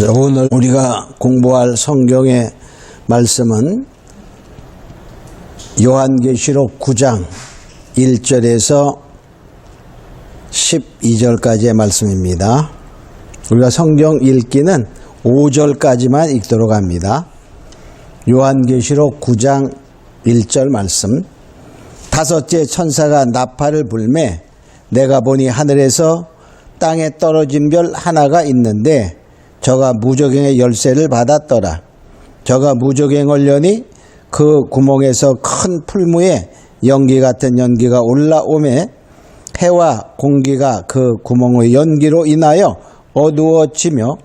오늘 우리가 공부할 성경의 말씀은 요한계시록 9장 1절에서 12절까지의 말씀입니다. 우리가 성경 읽기는 5절까지만 읽도록 합니다. 요한계시록 9장 1절 말씀. 다섯째 천사가 나팔을 불매 내가 보니 하늘에서 땅에 떨어진 별 하나가 있는데 저가 무저갱의 열쇠를 받았더라. 저가 무저갱을 여니 그 구멍에서 큰 풀무에 연기 같은 연기가 올라오매 해와 공기가 그 구멍의 연기로 인하여 어두워지며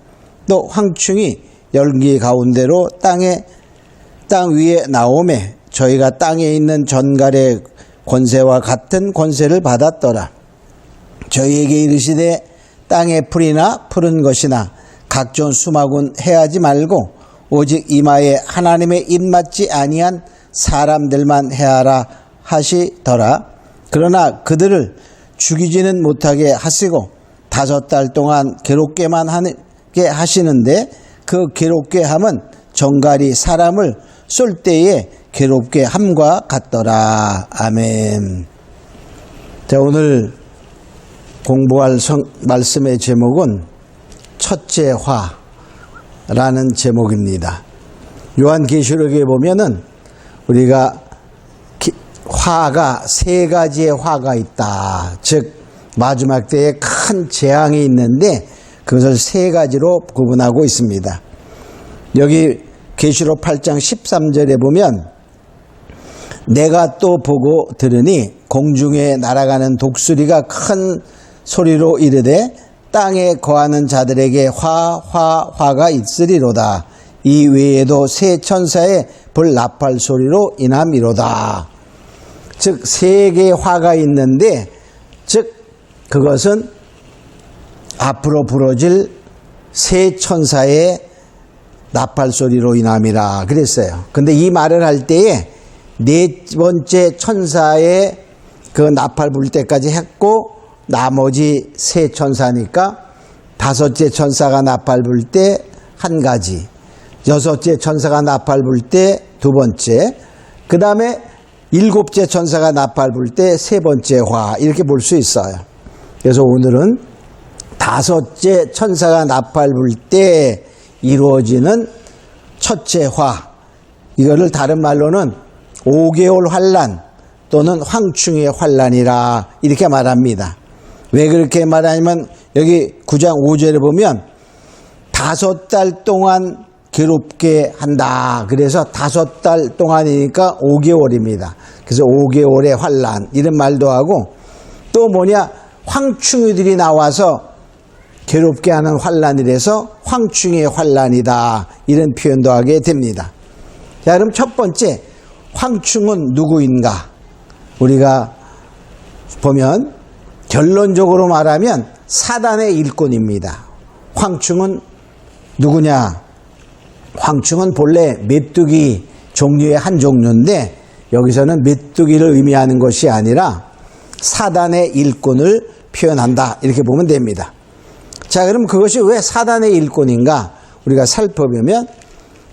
또 황충이 연기 가운데로 땅 위에 나오매 저희가 땅에 있는 전갈의 권세와 같은 권세를 받았더라. 저희에게 이르시되 땅의 풀이나 푸른 것이나 각종 수막은 해하지 말고 오직 이마에 하나님의 입맞지 아니한 사람들만 해하라 하시더라. 그러나 그들을 죽이지는 못하게 하시고 5달 동안 괴롭게만 하게 하시는데 그 괴롭게 함은 정갈이 사람을 쏠 때에 괴롭게 함과 같더라. 아멘. 자, 오늘 공부할 말씀의 제목은 첫째 화라는 제목입니다. 요한계시록에 보면은 우리가 화가 세 가지의 화가 있다. 즉 마지막 때에 큰 재앙이 있는데 그것을 세 가지로 구분하고 있습니다. 여기 계시록 8장 13절에 보면 내가 또 보고 들으니 공중에 날아가는 독수리가 큰 소리로 이르되 땅에 거하는 자들에게 화가 있으리로다. 이 외에도 세 천사의 불 나팔 소리로 인함이로다. 즉 세 개의 화가 있는데 즉 그것은 앞으로 부러질 세 천사의 나팔 소리로 인함이라 그랬어요. 근데 이 말을 할 때에 네 번째 천사의 그 나팔 불 때까지 했고 나머지 세 천사니까 다섯째 천사가 나팔 불 때 한 가지, 여섯째 천사가 나팔 불 때 두 번째, 그 다음에 일곱째 천사가 나팔 불 때 세 번째 화, 이렇게 볼 수 있어요. 그래서 오늘은 다섯째 천사가 나팔 불 때 이루어지는 첫째 화, 이거를 다른 말로는 5개월 환란 또는 황충의 환란이라 이렇게 말합니다. 왜 그렇게 말하냐면 여기 9장 5절에 보면 5달 동안 괴롭게 한다. 그래서 5달 동안이니까 5개월입니다. 그래서 5개월의 환란 이런 말도 하고 또 뭐냐 황충이들이 나와서 괴롭게 하는 환란이라서 황충의 환란이다. 이런 표현도 하게 됩니다. 자, 그럼 첫 번째 황충은 누구인가? 우리가 보면 결론적으로 말하면 사단의 일꾼입니다. 황충은 누구냐? 황충은 본래 메뚜기 종류의 한 종류인데 여기서는 메뚜기를 의미하는 것이 아니라 사단의 일꾼을 표현한다. 이렇게 보면 됩니다. 자, 그럼 그것이 왜 사단의 일꾼인가? 우리가 살펴보면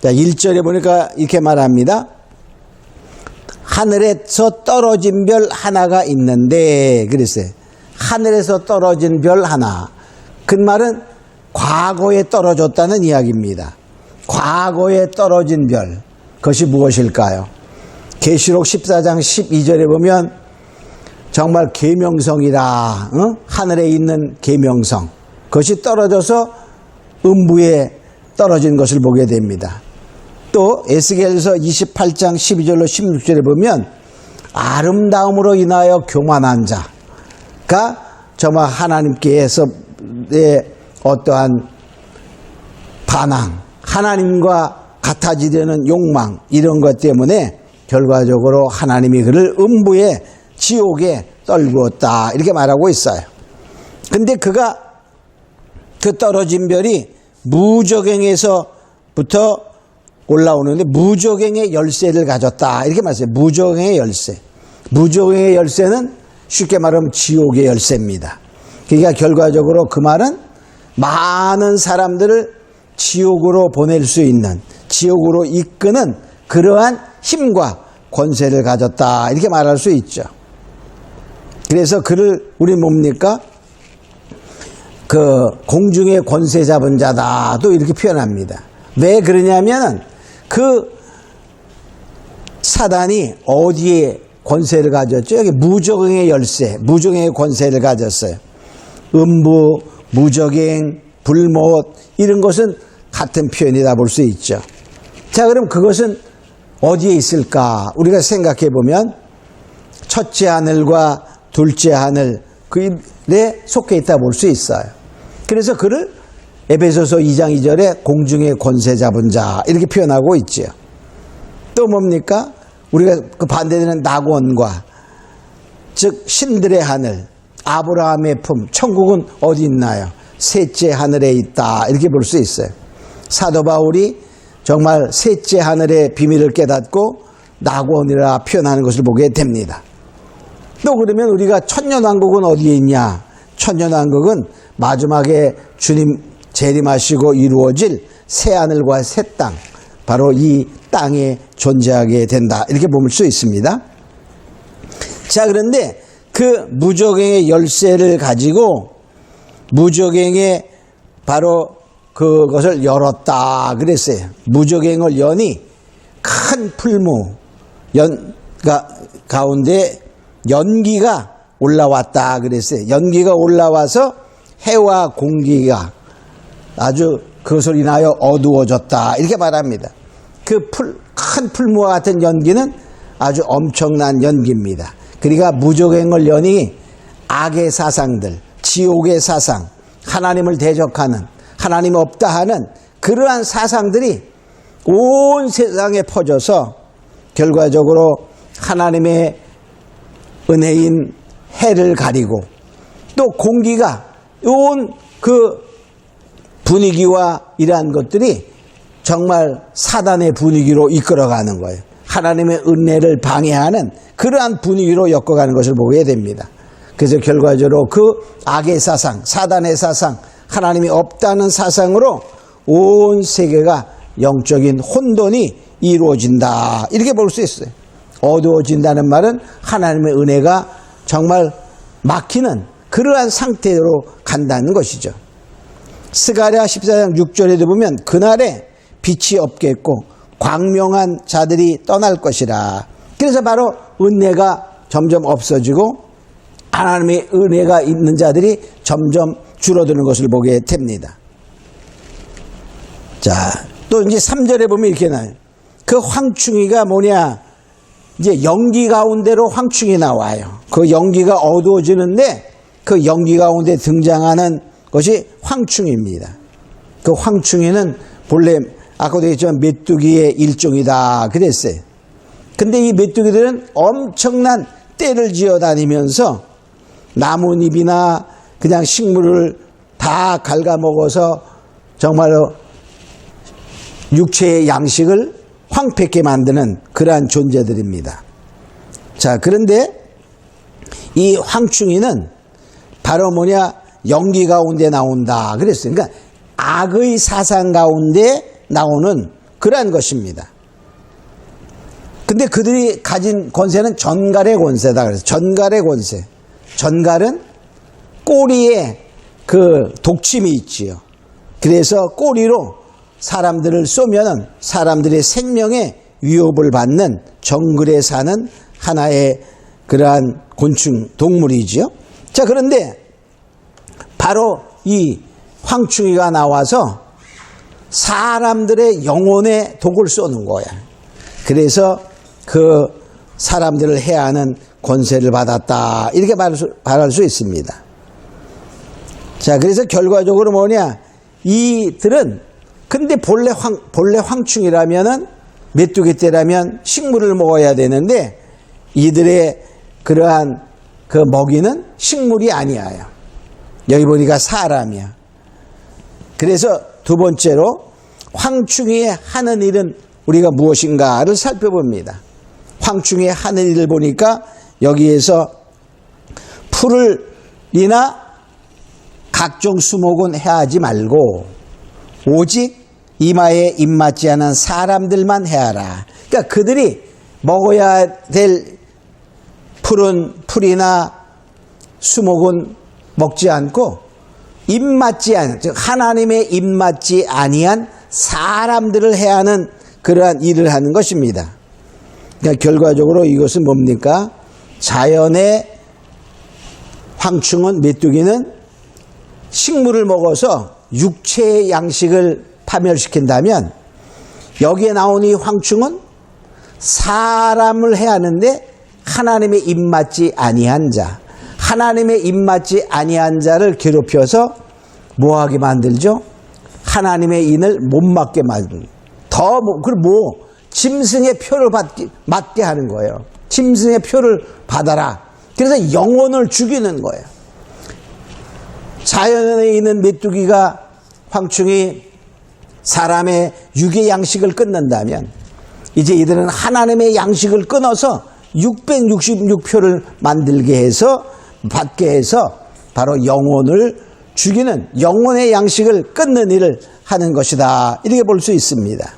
자, 1절에 보니까 이렇게 말합니다. 하늘에서 떨어진 별 하나가 있는데 그랬어요. 하늘에서 떨어진 별 하나. 그 말은 과거에 떨어졌다는 이야기입니다. 과거에 떨어진 별. 그것이 무엇일까요? 계시록 14장 12절에 보면 정말 계명성이라 하늘에 있는 계명성. 그것이 떨어져서 음부에 떨어진 것을 보게 됩니다. 또 에스겔서 28장 12절로 16절에 보면 아름다움으로 인하여 교만한 자가 정말 하나님께서의 어떠한 반항, 하나님과 같아지려는 욕망 이런 것 때문에 결과적으로 하나님이 그를 음부의 지옥에 떨구었다 이렇게 말하고 있어요. 근데 그가 그 떨어진 별이 무저갱에서부터 올라오는데 무저갱의 열쇠를 가졌다 이렇게 말했어요. 무저갱의 열쇠. 무저갱의 열쇠는 쉽게 말하면 지옥의 열쇠입니다. 그러니까 결과적으로 그 말은 많은 사람들을 지옥으로 보낼 수 있는, 지옥으로 이끄는 그러한 힘과 권세를 가졌다, 이렇게 말할 수 있죠. 그래서 그를 우리 뭡니까? 그 공중의 권세 잡은 자다, 또 이렇게 표현합니다. 왜 그러냐면은 그 사단이 어디에 권세를 가졌죠? 여기 무적행의 열쇠, 무적행의 권세를 가졌어요. 음부, 무적행, 불못, 이런 것은 같은 표현이다 볼 수 있죠. 자, 그럼 그것은 어디에 있을까? 우리가 생각해 보면 첫째 하늘과 둘째 하늘, 그에 속해 있다 볼 수 있어요. 그래서 그를 에베소서 2장 2절에 공중의 권세 잡은 자, 이렇게 표현하고 있죠. 또 뭡니까? 우리가 그 반대되는 낙원과, 즉 신들의 하늘, 아브라함의 품, 천국은 어디 있나요? 셋째 하늘에 있다, 이렇게 볼 수 있어요. 사도 바울이 정말 셋째 하늘의 비밀을 깨닫고 낙원이라 표현하는 것을 보게 됩니다. 또 그러면 우리가 천년왕국은 어디에 있냐? 천년왕국은 마지막에 주님 재림하시고 이루어질 새하늘과 새 땅, 바로 이 땅에 존재하게 된다, 이렇게 볼 수 있습니다. 자, 그런데 그 무적행의 열쇠를 가지고 무적행의 바로 그것을 열었다 그랬어요. 무적행을 여니 큰 풀무 가운데 연기가 올라왔다 그랬어요. 연기가 올라와서 해와 공기가 아주 그것을 인하여 어두워졌다, 이렇게 말합니다. 그 큰 풀무와 같은 연기는 아주 엄청난 연기입니다. 그러니까 무적행을 여니 악의 사상들, 지옥의 사상, 하나님을 대적하는, 하나님 없다 하는 그러한 사상들이 온 세상에 퍼져서 결과적으로 하나님의 은혜인 해를 가리고, 또 공기가 온 그 분위기와 이러한 것들이 정말 사단의 분위기로 이끌어가는 거예요. 하나님의 은혜를 방해하는 그러한 분위기로 엮어가는 것을 보게 됩니다. 그래서 결과적으로 그 악의 사상, 사단의 사상, 하나님이 없다는 사상으로 온 세계가 영적인 혼돈이 이루어진다, 이렇게 볼 수 있어요. 어두워진다는 말은 하나님의 은혜가 정말 막히는 그러한 상태로 간다는 것이죠. 스가랴 14장 6절에도 보면 그날에 빛이 없겠고 광명한 자들이 떠날 것이라. 그래서 바로 은혜가 점점 없어지고 하나님의 은혜가 있는 자들이 점점 줄어드는 것을 보게 됩니다. 자, 또 이제 3절에 보면 이렇게 나와요. 그 황충이가 뭐냐? 이제 연기 가운데로 황충이 나와요. 그 연기가 어두워지는데 그 연기 가운데 등장하는 것이 황충입니다. 그 황충이는 본래 아까도 얘기했지만 메뚜기의 일종이다 그랬어요. 근데 이 메뚜기들은 엄청난 떼를 지어 다니면서 나뭇잎이나 그냥 식물을 다 갉아먹어서 정말로 육체의 양식을 황폐케 만드는 그러한 존재들입니다. 자, 그런데 이 황충이는 바로 뭐냐? 연기 가운데 나온다 그랬어요. 그러니까 악의 사상 가운데 나오는 그러한 것입니다. 근데 그들이 가진 권세는 전갈의 권세다 그래서 전갈의 권세. 전갈은 꼬리에 그 독침이 있지요. 그래서 꼬리로 사람들을 쏘면은 사람들의 생명에 위협을 받는 정글에 사는 하나의 그러한 곤충 동물이지요. 자, 그런데 바로 이 황충이가 나와서 사람들의 영혼에 독을 쏘는 거야. 그래서 그 사람들을 해하는 권세를 받았다, 이렇게 말할 수 있습니다. 자, 그래서 결과적으로 뭐냐? 이들은 근데 본래 황충이라면은 메뚜기 떼라면 식물을 먹어야 되는데 이들의 그러한 그 먹이는 식물이 아니에요. 여기 보니까 사람이야. 그래서 두 번째로 황충이의 하는 일은 우리가 무엇인가를 살펴봅니다. 황충이의 하는 일을 보니까 여기에서 풀을이나 각종 수목은 해하지 말고 오직 이마에 입맞지 않은 사람들만 해하라. 그러니까 그들이 먹어야 될 푸른 풀이나 수목은 먹지 않고 입맞지 않은, 즉 하나님의 입맞지 아니한 사람들을 해야 하는 그러한 일을 하는 것입니다. 그러니까 결과적으로 이것은 뭡니까? 자연의 황충은, 메뚜기는 식물을 먹어서 육체의 양식을 파멸시킨다면, 여기에 나온 이 황충은 사람을 해야 하는데 하나님의 입맞지 아니한 자, 하나님의 입맞지 아니한 자를 괴롭혀서 뭐하게 만들죠? 하나님의 인을 못 맞게 만들고, 그리고 짐승의 표를 맞게 하는 거예요. 짐승의 표를 받아라. 그래서 영혼을 죽이는 거예요. 자연에 있는 메뚜기가, 황충이 사람의 육의 양식을 끊는다면, 이제 이들은 하나님의 양식을 끊어서 666표를 만들게 해서, 받게 해서 바로 영혼을 죽이는, 영혼의 양식을 끊는 일을 하는 것이다, 이렇게 볼 수 있습니다.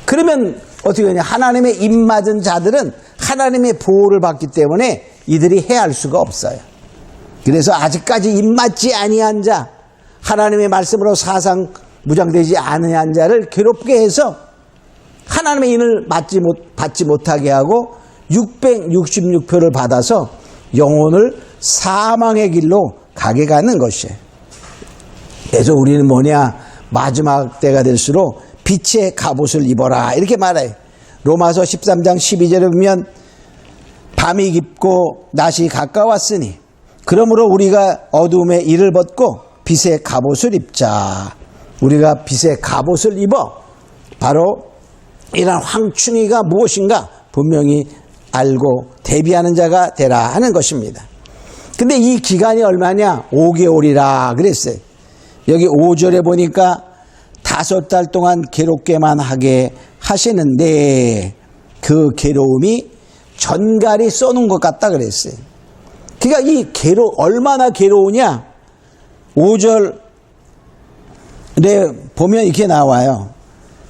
그러면 어떻게 하냐? 하나님의 입맞은 자들은 하나님의 보호를 받기 때문에 이들이 해할 수가 없어요. 그래서 아직까지 입맞지 아니한 자, 하나님의 말씀으로 사상 무장되지 않은 자를 괴롭게 해서 하나님의 인을 받지 못하게 하고 666표를 받아서 영혼을 사망의 길로 가게 가는 것이에요. 그래서 우리는 뭐냐? 마지막 때가 될수록 빛의 갑옷을 입어라, 이렇게 말해요. 로마서 13장 12절에 보면 밤이 깊고 낮이 가까웠으니 그러므로 우리가 어두움의 일을 벗고 빛의 갑옷을 입자. 우리가 빛의 갑옷을 입어 바로 이런 황충이가 무엇인가 분명히 알고 대비하는 자가 되라 하는 것입니다. 근데 이 기간이 얼마냐? 5개월이라 그랬어요. 여기 5절에 보니까 5달 동안 괴롭게만 하게 하시는데 그 괴로움이 전갈이 쏘는 것 같다 그랬어요. 그러니까 이 얼마나 괴로우냐? 5절에 보면 이렇게 나와요.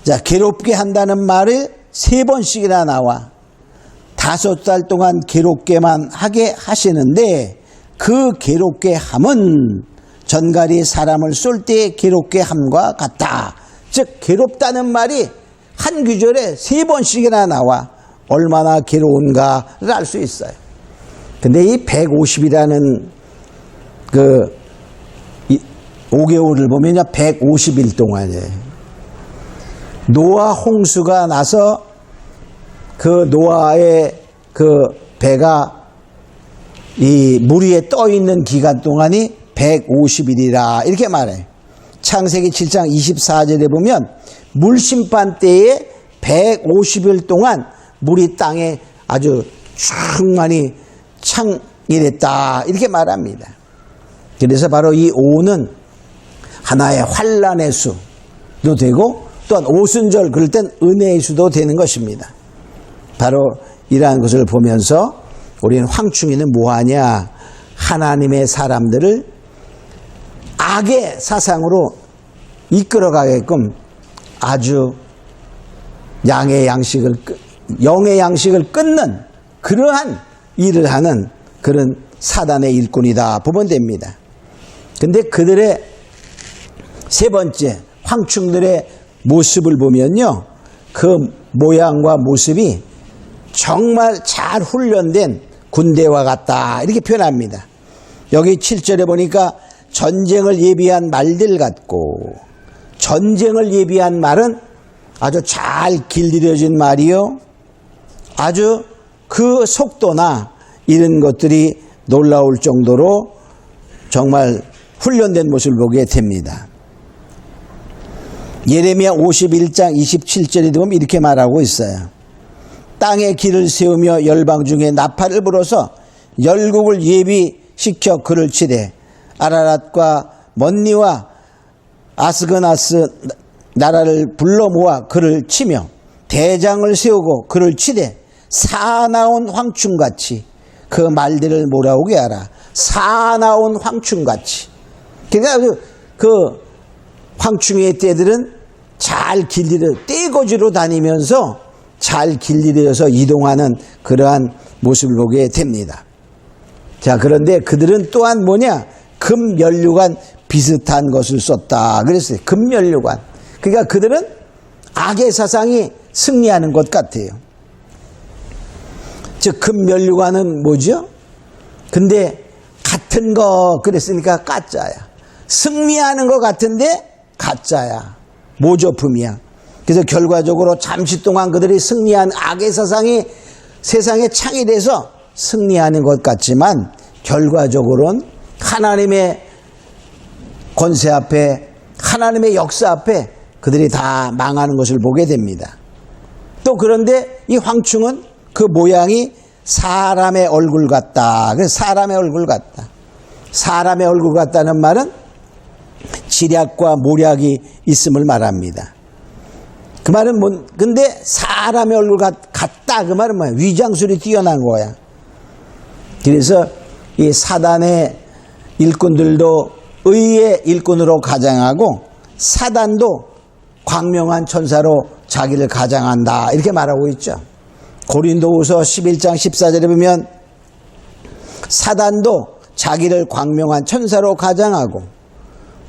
자, 괴롭게 한다는 말을 3번씩이나 나와. 5달 동안 괴롭게만 하게 하시는데 그 괴롭게 함은 전갈이 사람을 쏠 때 괴롭게 함과 같다. 즉 괴롭다는 말이 한 구절에 3번씩이나 나와. 얼마나 괴로운가를 알 수 있어요. 근데 이 150이라는 5개월을 보면요, 150일 동안이에요. 노아 홍수가 나서 그 노아의 그 배가 이 물 위에 떠 있는 기간 동안이 150일이라 이렇게 말해요. 창세기 7장 24절에 보면 물심판 때에 150일 동안 물이 땅에 아주 충만히 창일했다 이렇게 말합니다. 그래서 바로 이 5는 하나의 환란의 수도 되고 또한 오순절 그럴 땐 은혜의 수도 되는 것입니다. 바로 이러한 것을 보면서 우리는 황충이는 뭐하냐? 하나님의 사람들을 악의 사상으로 이끌어가게끔 아주 영의 양식을 끊는 그러한 일을 하는 그런 사단의 일꾼이다 보면 됩니다. 근데 그들의 세 번째 황충들의 모습을 보면요, 그 모양과 모습이 정말 잘 훈련된 군대와 같다 이렇게 표현합니다. 여기 7절에 보니까 전쟁을 예비한 말들 같고, 전쟁을 예비한 말은 아주 잘 길들여진 말이요, 아주 그 속도나 이런 것들이 놀라울 정도로 정말 훈련된 모습을 보게 됩니다. 예레미야 51장 27절에 보면 이렇게 말하고 있어요. 땅에 길을 세우며 열방 중에 나팔을 불어서 열국을 예비시켜 그를 치되 아라랏과 먼니와 아스그나스 나라를 불러 모아 그를 치며 대장을 세우고 그를 치되 사나운 황충같이 그 말들을 몰아오게 하라. 사나운 황충같이. 그러니까 그 황충의 떼들은 잘 떼거지로 다니면서 잘 길들여서 이동하는 그러한 모습을 보게 됩니다. 자, 그런데 그들은 또한 뭐냐? 금면류관 비슷한 것을 썼다 그랬어요. 금면류관. 그러니까 그들은 악의 사상이 승리하는 것 같아요. 즉 금면류관은 뭐죠? 근데 같은 거 그랬으니까 가짜야. 승리하는 것 같은데 가짜야. 모조품이야. 그래서 결과적으로 잠시 동안 그들이 승리한 악의 사상이 세상에 창의돼서 승리하는 것 같지만 결과적으로는 하나님의 권세 앞에 하나님의 역사 앞에 그들이 다 망하는 것을 보게 됩니다. 또 그런데 이 황충은 그 모양이 사람의 얼굴 같다. 그래서 사람의 얼굴 같다. 사람의 얼굴 같다는 말은 지략과 모략이 있음을 말합니다. 그 말은 근데 사람의 얼굴 같다. 그 말은 뭐야? 위장술이 뛰어난 거야. 그래서 이 사단의 일꾼들도 의의 일꾼으로 가장하고 사단도 광명한 천사로 자기를 가장한다. 이렇게 말하고 있죠. 고린도후서 11장 14절에 보면 사단도 자기를 광명한 천사로 가장하고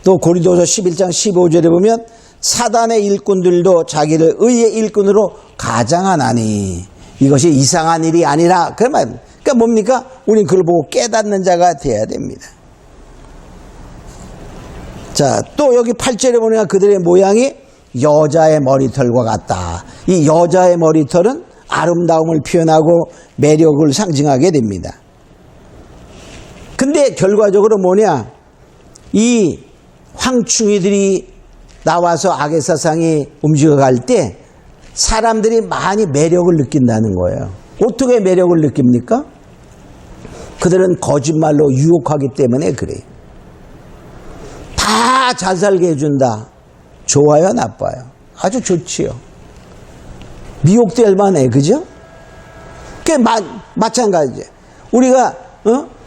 또 고린도후서 11장 15절에 보면 사단의 일꾼들도 자기를 의의 일꾼으로 가장하나니 이것이 이상한 일이 아니라 그런 말입니다. 그러니까 뭡니까? 우리는 그걸 보고 깨닫는 자가 되어야 됩니다. 자, 또 여기 8절에 보니까 그들의 모양이 여자의 머리털과 같다. 이 여자의 머리털은 아름다움을 표현하고 매력을 상징하게 됩니다. 근데 결과적으로 뭐냐? 이 황충이들이 나와서 악의 사상이 움직여갈 때 사람들이 많이 매력을 느낀다는 거예요. 어떻게 매력을 느낍니까? 그들은 거짓말로 유혹하기 때문에 그래요. 다 잘 살게 해준다. 좋아요, 나빠요? 아주 좋지요. 미혹될 만해, 그죠? 마찬가지죠. 우리가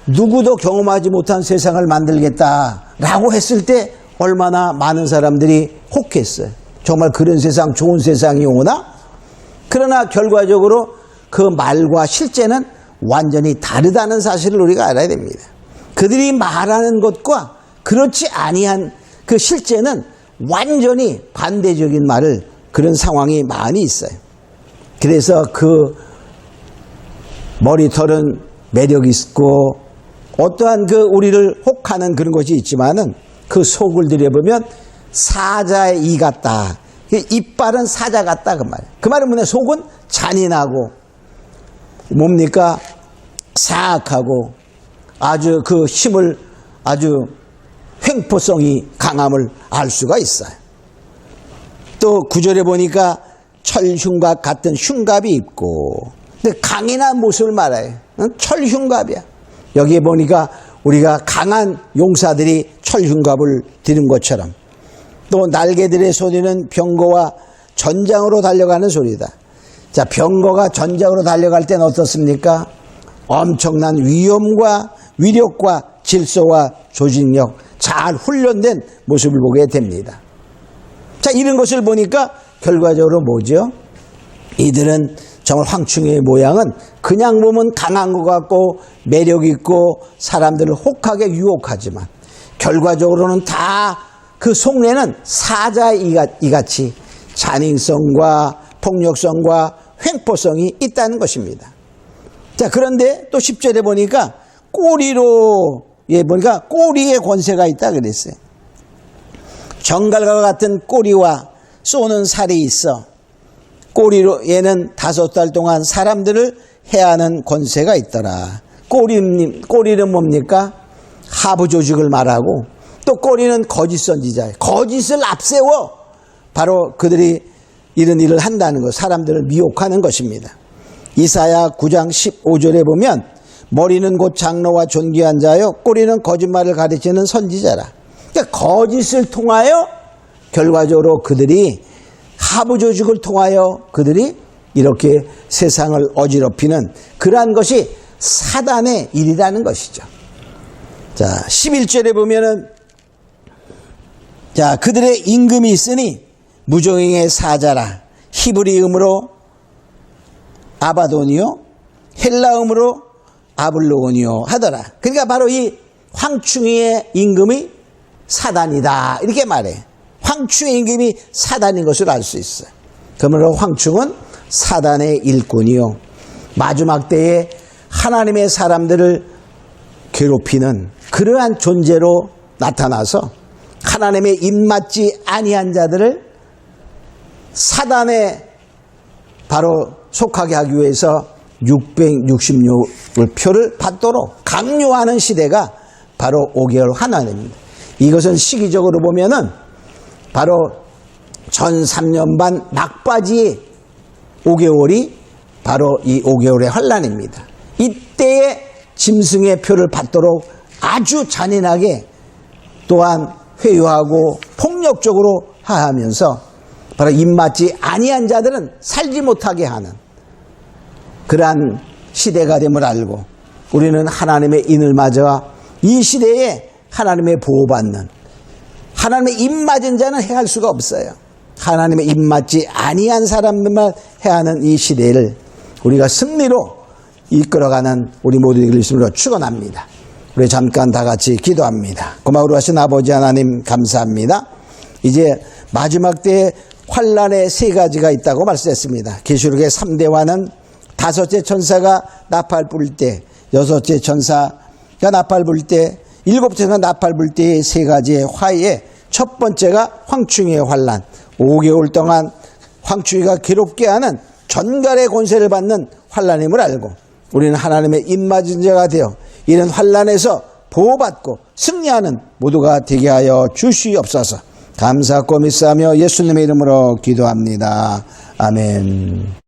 누구도 경험하지 못한 세상을 만들겠다라고 했을 때 얼마나 많은 사람들이 혹했어요. 정말 그런 세상, 좋은 세상이 오나? 그러나 결과적으로 그 말과 실제는 완전히 다르다는 사실을 우리가 알아야 됩니다. 그들이 말하는 것과 그렇지 아니한 그 실제는 완전히 반대적인 말을 그런 상황이 많이 있어요. 그래서 그 머리털은 매력이 있고 어떠한 그 우리를 혹하는 그런 것이 있지만은 그 속을 들여보면 사자의 이 같다. 이빨은 사자 같다 그 말이에요. 그 말은 뭐냐? 속은 잔인하고 뭡니까? 사악하고 아주 그 힘을 아주 횡포성이 강함을 알 수가 있어요. 또 9절에 보니까 철흉갑 같은 흉갑이 있고 근데 강인한 모습을 말해요. 철흉갑이야. 여기에 보니까 우리가 강한 용사들이 철흉갑을 드는 것처럼 또 날개들의 소리는 병거와 전장으로 달려가는 소리다. 자, 병거가 전장으로 달려갈 때는 어떻습니까? 엄청난 위험과 위력과 질서와 조직력 잘 훈련된 모습을 보게 됩니다. 자, 이런 것을 보니까 결과적으로 뭐죠? 이들은 정말 황충의 모양은 그냥 보면 강한 것 같고 매력 있고 사람들을 혹하게 유혹하지만 결과적으로는 다 그 속내는 사자의 이같이 잔인성과 폭력성과 횡포성이 있다는 것입니다. 자, 그런데 또 10절에 보니까 보니까 꼬리의 권세가 있다 그랬어요. 정갈과 같은 꼬리와 쏘는 살이 있어. 꼬리로 얘는 5달 동안 사람들을 해하는 권세가 있더라. 꼬리는 뭡니까? 하부 조직을 말하고 또 꼬리는 거짓 선지자예요. 거짓을 앞세워 바로 그들이 이런 일을 한다는 것, 사람들을 미혹하는 것입니다. 이사야 9장 15절에 보면 머리는 곧 장로와 존귀한 자요 꼬리는 거짓말을 가르치는 선지자라. 그러니까 거짓을 통하여 결과적으로 그들이 하부 조직을 통하여 그들이 이렇게 세상을 어지럽히는 그러한 것이 사단의 일이라는 것이죠. 자, 11절에 보면은 자, 그들의 임금이 있으니 무종행의 사자라. 히브리음으로 아바돈이요, 헬라음으로 아블로온이요 하더라. 그러니까 바로 이 황충이의 임금이 사단이다 이렇게 말해. 황충의 임금이 사단인 것을 알 수 있어요. 그러므로 황충은 사단의 일꾼이요, 마지막 때에 하나님의 사람들을 괴롭히는 그러한 존재로 나타나서 하나님의 입맞지 아니한 자들을 사단의 바로 속하게 하기 위해서 666표를 받도록 강요하는 시대가 바로 5개월 환란입니다. 이것은 시기적으로 보면은 바로 전 3년 반 막바지 5개월이 바로 이 5개월의 환란입니다. 이때에 짐승의 표를 받도록 아주 잔인하게 또한 회유하고 폭력적으로 하하면서 바로 입맞지 아니한 자들은 살지 못하게 하는 그러한 시대가 됨을 알고 우리는 하나님의 인을 맞아 이 시대에 하나님의 보호받는, 하나님의 입맞은 자는 해할 수가 없어요. 하나님의 입맞지 아니한 사람들만 해하는 이 시대를 우리가 승리로 이끌어가는 우리 모두 되길 주님으로 축원합니다. 우리 잠깐 다 같이 기도합니다. 고마우로 하신 아버지 하나님 감사합니다. 이제 마지막 때에 환란의 세 가지가 있다고 말씀했습니다. 계시록의 3대화는 다섯째 천사가 나팔 불 때, 여섯째 천사가 나팔 불 때, 일곱째 천사가 나팔 불 때의 세 가지의 화에 첫 번째가 황충이의 환란, 5개월 동안 황충이가 괴롭게 하는 전갈의 권세를 받는 환란임을 알고 우리는 하나님의 입맞은 자가 되어 이런 환란에서 보호받고 승리하는 모두가 되게 하여 주시옵소서. 감사하고 믿사하며 예수님의 이름으로 기도합니다. 아멘.